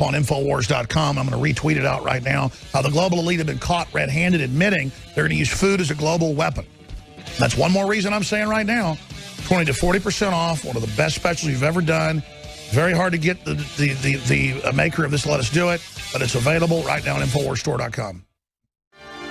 up on Infowars.com. I'm going to retweet it out right now. How the global elite have been caught red-handed admitting they're going to use food as a global weapon. That's one more reason I'm saying right now, 20 to 40% off, one of the best specials you've ever done. Very hard to get the maker of this Let Us Do It, but it's available right now on InfoWarsStore.com.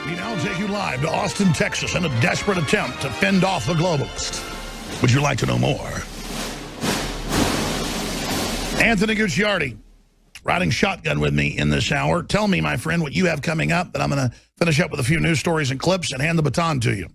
We now take you live to Austin, Texas in a desperate attempt to fend off the globalist. Would you like to know more? Anthony Gucciardi, riding shotgun with me in this hour. Tell me, my friend, what you have coming up, and I'm going to finish up with a few news stories and clips and hand the baton to you.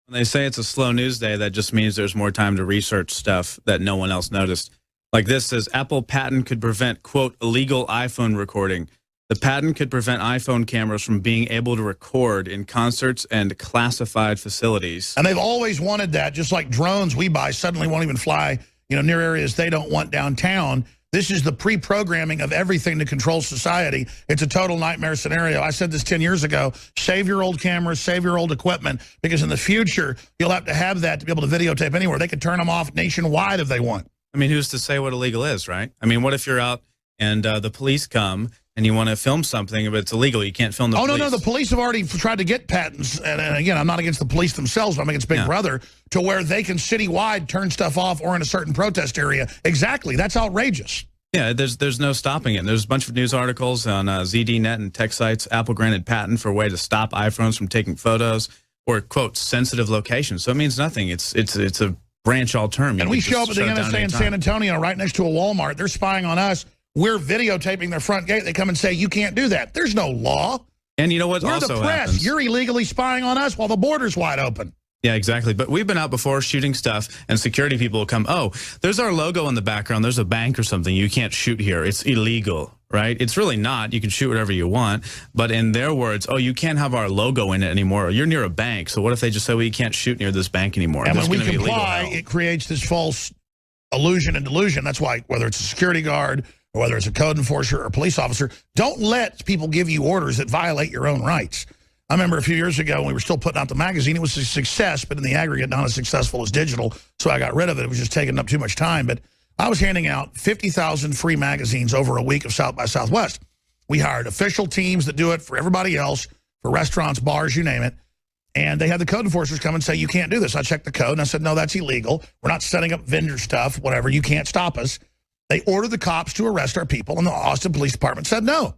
When they say it's a slow news day, that just means there's more time to research stuff that no one else noticed. Like this says, Apple patent could prevent, quote, illegal iPhone recording. The patent could prevent iPhone cameras from being able to record in concerts and classified facilities. And they've always wanted that, just like drones we buy suddenly won't even fly, near areas they don't want downtown. This is the pre-programming of everything to control society. It's a total nightmare scenario. I said this 10 years ago. Save your old cameras, save your old equipment, because in the future, you'll have to have that to be able to videotape anywhere. They could turn them off nationwide if they want. I mean, who's to say what illegal is, right? I mean, what if you're out and the police come and you want to film something, but it's illegal? You can't film the police. No, the police have already tried to get patents. And again, I'm not against the police themselves, but I'm against Big Brother, to where they can citywide turn stuff off or in a certain protest area. Exactly. That's outrageous. Yeah, there's no stopping it. There's a bunch of news articles on ZDNet and tech sites. Apple granted patent for a way to stop iPhones from taking photos or, quote, sensitive locations. So it means nothing. It's a branch-all term. And we show up at the NSA in San Antonio right next to a Walmart. They're spying on us. We're videotaping their front gate. They come and say, you can't do that. There's no law. And you know what We're also the press. happens? You're illegally spying on us while the border's wide open. Yeah, exactly. But we've been out before shooting stuff, and security people will come, oh, there's our logo in the background. There's a bank or something. You can't shoot here. It's illegal, right? It's really not. You can shoot whatever you want. But in their words, oh, you can't have our logo in it anymore. You're near a bank. So what if they just say, well, you can't shoot near this bank anymore? And when we comply, it creates this false illusion and delusion. That's why whether it's a security guard or whether it's a code enforcer or a police officer, don't let people give you orders that violate your own rights. I remember a few years ago when we were still putting out the magazine, it was a success, but in the aggregate, not as successful as digital, so I got rid of it. It was just taking up too much time. But I was handing out 50,000 free magazines over a week of South by Southwest. We hired official teams that do it for everybody else, for restaurants, bars, you name it. And they had the code enforcers come and say, you can't do this. I checked the code, and I said, no, that's illegal. We're not setting up vendor stuff, whatever. You can't stop us. They ordered the cops to arrest our people, and the Austin Police Department said no,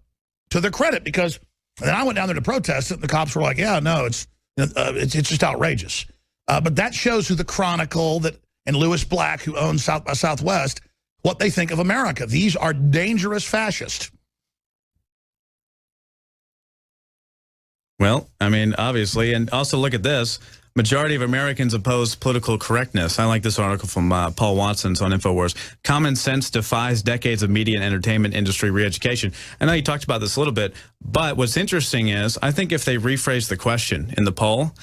to their credit, because... And then I went down there to protest it, and the cops were like, yeah, no, it's just outrageous. But that shows who the Chronicle and Lewis Black, who owns South by Southwest, what they think of America. These are dangerous fascists. Well, I mean, obviously, and also look at this. Majority of Americans oppose political correctness. I like this article from Paul Watson's on InfoWars. Common sense defies decades of media and entertainment industry re-education. I know you talked about this a little bit, but what's interesting is I think if they rephrase the question in the poll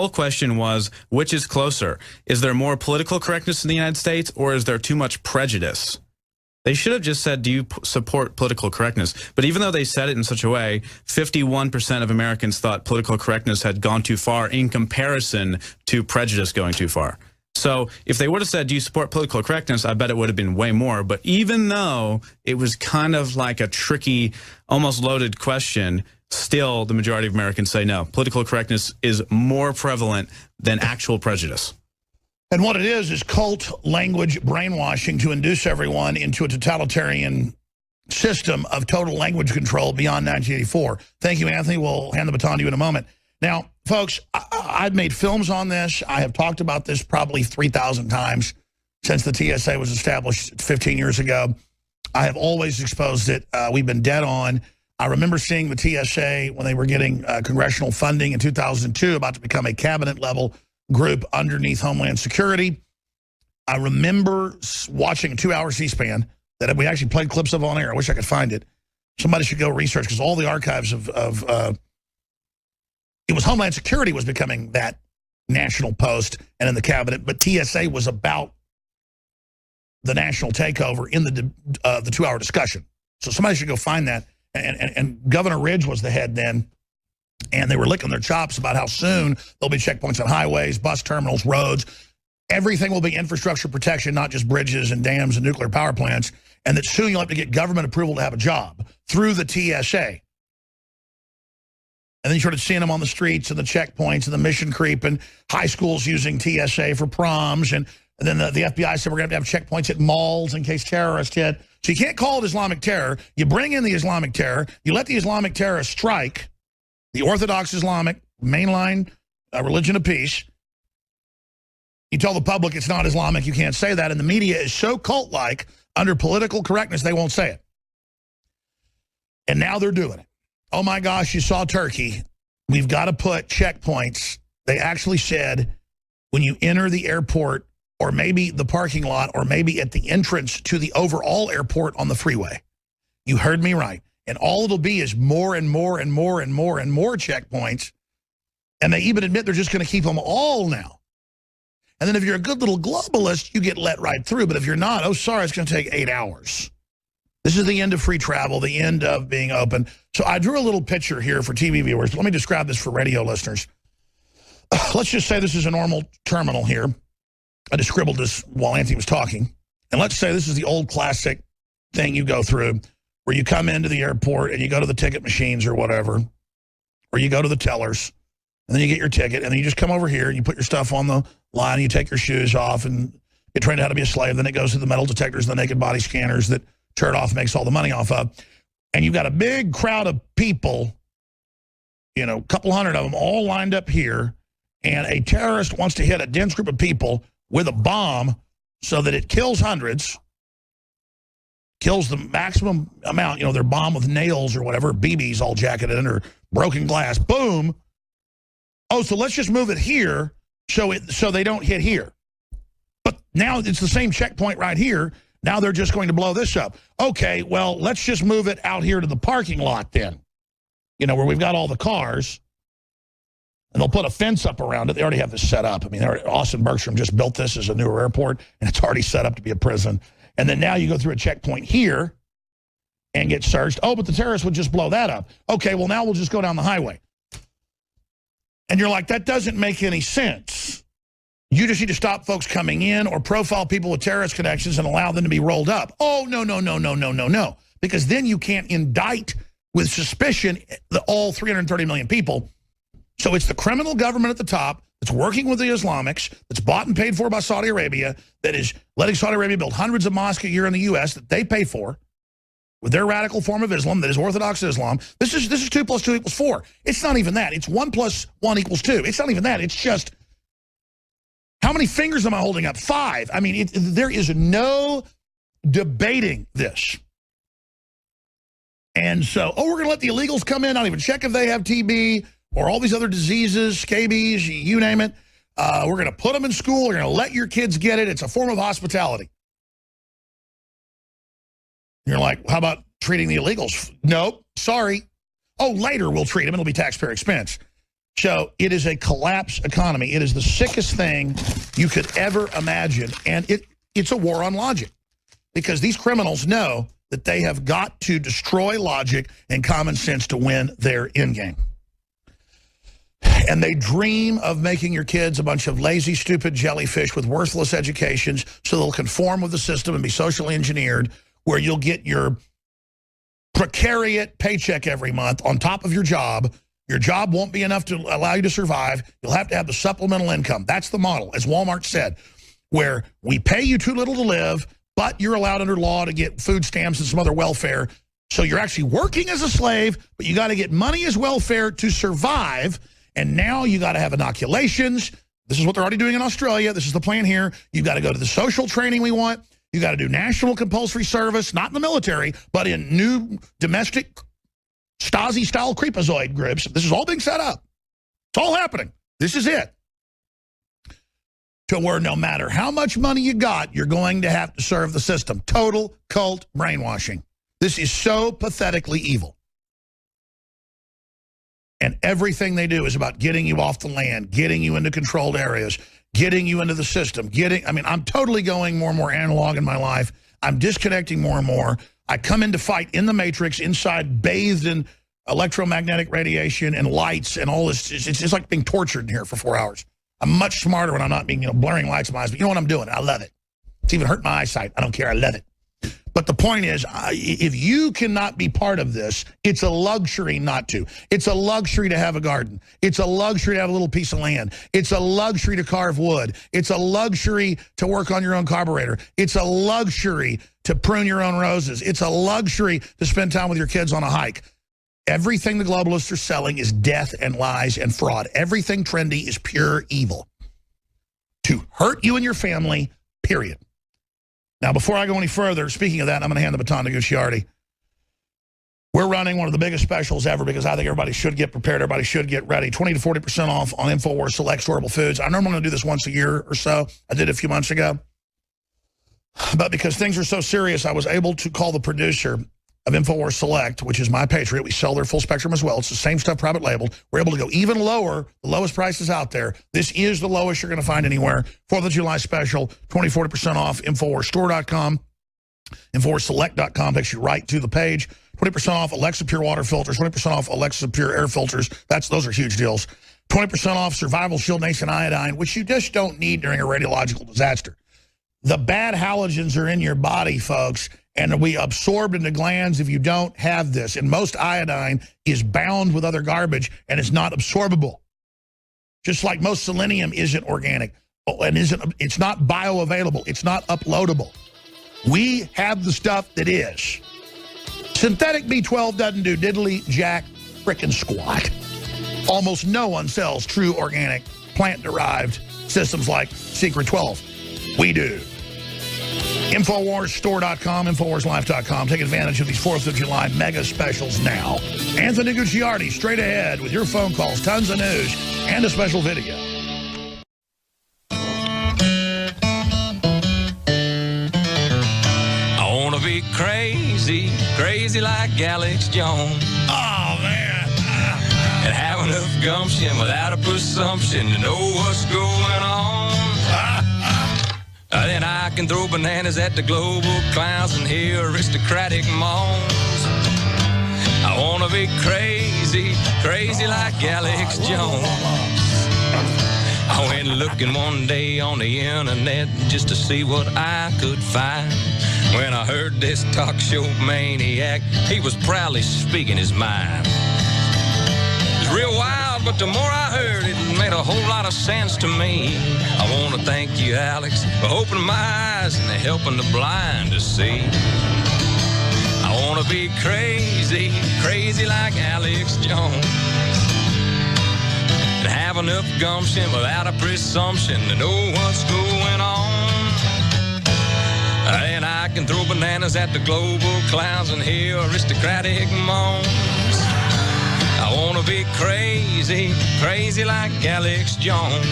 question was, which is closer? Is there more political correctness in the United States, or is there too much prejudice? They should have just said, do you support political correctness? But even though they said it in such a way, 51% of Americans thought political correctness had gone too far in comparison to prejudice going too far. So if they would have said, do you support political correctness, I bet it would have been way more. But even though it was kind of like a tricky, almost loaded question, still the majority of Americans say no. Political correctness is more prevalent than actual prejudice. And what it is cult language brainwashing to induce everyone into a totalitarian system of total language control beyond 1984. Thank you, Anthony. We'll hand the baton to you in a moment. Now, folks, I've made films on this. I have talked about this probably 3,000 times since the TSA was established 15 years ago. I have always exposed it. We've been dead on. I remember seeing the TSA when they were getting congressional funding in 2002, about to become a cabinet-level group underneath Homeland Security. I remember watching a 2-hour C-SPAN that we actually played clips of on air. I wish I could find it. Somebody should go research, because all the archives of it was Homeland Security was becoming that national post and in the cabinet, but TSA was about the national takeover in the 2-hour discussion. So somebody should go find that. And Governor Ridge was the head then. And they were licking their chops about how soon there'll be checkpoints on highways, bus terminals, roads. Everything will be infrastructure protection, not just bridges and dams and nuclear power plants. and that soon you'll have to get government approval to have a job through the TSA. And then you started seeing them on the streets and the checkpoints and the mission creep and high schools using TSA for proms. And then the FBI said we're going to have checkpoints at malls in case terrorists hit. So you can't call it Islamic terror. You bring in the Islamic terror. You let the Islamic terrorists strike the Orthodox Islamic mainline religion of peace. You tell the public it's not Islamic. You can't say that. And the media is so cult-like, under political correctness, they won't say it. And now they're doing it. Oh, my gosh, you saw Turkey. We've got to put checkpoints. They actually said when you enter the airport or maybe the parking lot or maybe at the entrance to the overall airport on the freeway. You heard me right. And all it'll be is more and more and more and more and more checkpoints. And they even admit they're just going to keep them all now. And then if you're a good little globalist, you get let right through. But if you're not, oh, sorry, it's going to take 8 hours. This is the end of free travel, the end of being open. So I drew a little picture here for TV viewers. Let me describe this for radio listeners. Let's just say this is a normal terminal here. I just scribbled this while Anthony was talking. And let's say this is the old classic thing you go through where you come into the airport and you go to the ticket machines or whatever, or you go to the tellers, and then you get your ticket, and then you just come over here and you put your stuff on the line, and you take your shoes off and get trained how to be a slave. Then it goes to the metal detectors and the naked body scanners that Chertoff makes all the money off of. And you've got a big crowd of people, you know, a couple hundred of them all lined up here, and a terrorist wants to hit a dense group of people with a bomb so that it kills hundreds, kills the maximum amount, you know, their bomb with nails or whatever, BBs all jacketed in or broken glass, boom. Oh, so let's just move it here so they don't hit here. But now it's the same checkpoint right here. Now they're just going to blow this up. Okay, well, let's just move it out here to the parking lot then, you know, where we've got all the cars. And they'll put a fence up around it. They already have this set up. I mean, Austin Bergstrom just built this as a newer airport, and it's already set up to be a prison. And then now you go through a checkpoint here and get searched. Oh, but the terrorists would just blow that up. Okay, well, now we'll just go down the highway. And you're like, that doesn't make any sense. You just need to stop folks coming in or profile people with terrorist connections and allow them to be rolled up. Oh, no, no, no, no, no, no, no. Because then you can't indict with suspicion all 330 million people. So it's the criminal government at the top that's working with the Islamics, that's bought and paid for by Saudi Arabia, that is letting Saudi Arabia build hundreds of mosques a year in the U.S. that they pay for with their radical form of Islam that is Orthodox Islam. This is 2 + 2 = 4. It's not even that. It's 1 + 1 = 2. It's not even that. It's just, how many fingers am I holding up? 5. I mean, there is no debating this. And so, oh, we're going to let the illegals come in, not even check if they have TB or all these other diseases, scabies, you name it. We're going to put them in school. We're going to let your kids get it. It's a form of hospitality. You're like, how about treating the illegals? Nope, sorry. Oh, later we'll treat them. It'll be taxpayer expense. So it is a collapse economy. It is the sickest thing you could ever imagine. And it's a war on logic, because these criminals know that they have got to destroy logic and common sense to win their end game. And they dream of making your kids a bunch of lazy, stupid jellyfish with worthless educations so they'll conform with the system and be socially engineered, where you'll get your precariat paycheck every month on top of your job. Your job won't be enough to allow you to survive. You'll have to have the supplemental income. That's the model, as Walmart said, where we pay you too little to live, but you're allowed under law to get food stamps and some other welfare. So you're actually working as a slave, but you got to get money as welfare to survive. And now you got to have inoculations. This is what they're already doing in Australia. This is the plan here. You've got to go to the social training we want. You got to do national compulsory service, not in the military, but in new domestic Stasi-style creepazoid groups. This is all being set up. It's all happening. This is it. To where no matter how much money you got, you're going to have to serve the system. Total cult brainwashing. This is so pathetically evil. And everything they do is about getting you off the land, getting you into controlled areas, getting you into the system, I mean, I'm totally going more and more analog in my life. I'm disconnecting more and more. I come in to fight in the matrix, inside, bathed in electromagnetic radiation and lights and all this. It's like being tortured in here for 4 hours. I'm much smarter when I'm not being, blaring lights in my eyes. But you know what I'm doing? I love it. It's even hurt my eyesight. I don't care. I love it. But the point is, if you cannot be part of this, it's a luxury not to. It's a luxury to have a garden. It's a luxury to have a little piece of land. It's a luxury to carve wood. It's a luxury to work on your own carburetor. It's a luxury to prune your own roses. It's a luxury to spend time with your kids on a hike. Everything the globalists are selling is death and lies and fraud. Everything trendy is pure evil. To hurt you and your family, period. Now, before I go any further, speaking of that, I'm going to hand the baton to Gucciardi. We're running one of the biggest specials ever because I think everybody should get prepared. Everybody should get ready. 20 to 40% off on InfoWars Select Storable Foods. I normally going to do this once a year or so. I did it a few months ago. But because things are so serious, I was able to call the producer of InfoWars Select, which is My Patriot. We sell their full spectrum as well. It's the same stuff, private labeled. We're able to go even lower, the lowest prices out there. This is the lowest you're going to find anywhere. 4th of July special, 20, 40% off, InfoWarsStore.com. InfoWarsSelect.com takes you right to the page. 20% off Alexa Pure Water Filters, 20% off Alexa Pure Air Filters. Those are huge deals. 20% off Survival Shield Nascent Iodine, which you just don't need during a radiological disaster. The bad halogens are in your body, folks, and we absorbed into glands if you don't have this. And most iodine is bound with other garbage and is not absorbable. Just like most selenium isn't organic and it's not bioavailable. It's not uploadable. We have the stuff that is. Synthetic B12 doesn't do diddly jack frickin' squat. Almost no one sells true organic plant-derived systems like Secret 12. We do. InfoWarsStore.com, InfoWarsLife.com. Take advantage of these 4th of July mega specials now. Anthony Gucciardi, straight ahead with your phone calls, tons of news, and a special video. I want to be crazy, crazy like Alex Jones. Oh, man. And have enough gumption without a presumption to know what's going on. Then I can throw bananas at the global clowns and hear aristocratic moans. I want to be crazy, crazy like Alex Jones. I went looking one day on the internet just to see what I could find. When I heard this talk show maniac, he was proudly speaking his mind. It was real wild, but the more I heard, it made a whole lot of sense to me. I want to thank you, Alex, for opening my eyes and helping the blind to see. I want to be crazy, crazy like Alex Jones. And have enough gumption without a presumption to know what's going on. And I can throw bananas at the global clowns and hear aristocratic moans. I want to be crazy, crazy like Alex Jones.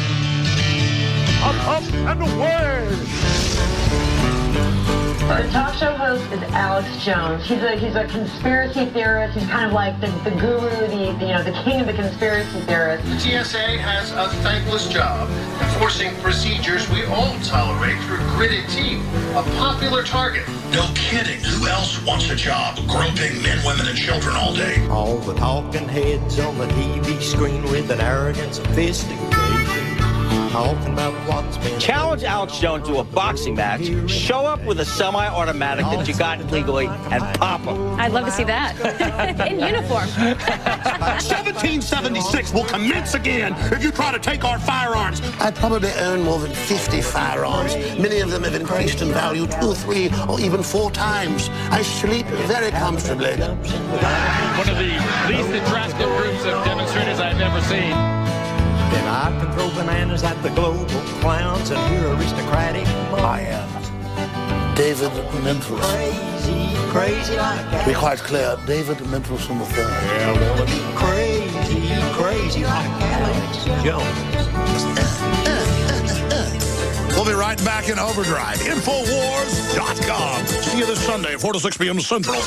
Up and away! The talk show host is Alex Jones. He's a conspiracy theorist. He's kind of like the guru, the king of the conspiracy theorists. The TSA has a thankless job enforcing procedures we all tolerate through gritted teeth. A popular target. No kidding. Who else wants a job groping men, women, and children all day? All the talking heads on the TV screen with an arrogant sophistication. Talking about what's been... Challenge Alex Jones to a boxing match, show up with a semi-automatic that you got legally, and pop him. I'd love to see that. In uniform. 1776 will commence again if you try to take our firearms. I probably own more than 50 firearms. Many of them have increased in value 2, 3, or even 4 times. I sleep very comfortably. One of the least attractive groups of demonstrators I've ever seen. Then I can throw bananas at the global clowns and hear aristocratic. I am David Mendelsohn. Crazy, crazy like To be quite clear, David Mendelsohn III. I want to be crazy, crazy like Alex Jones. We'll be right back in Overdrive. Infowars.com. See you this Sunday, 4 to 6 p.m. Central.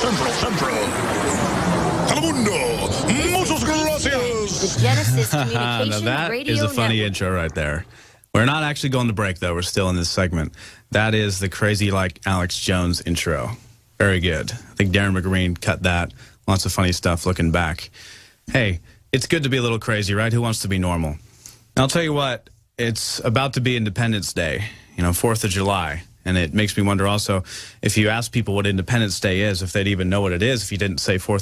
Telemundo. Muchos gracias. Genesis Now Communication that Radio is a funny Network. intro right there. We're not actually going to break, though. We're still in this segment. That is the crazy like Alex Jones intro. Very good. I think Darren McGreen cut that. Lots of funny stuff looking back. Hey, it's good to be a little crazy, right? Who wants to be normal? And I'll tell you what, it's about to be Independence Day, 4th of July. And it makes me wonder also, if you ask people what Independence Day is, if they'd even know what it is if you didn't say 4th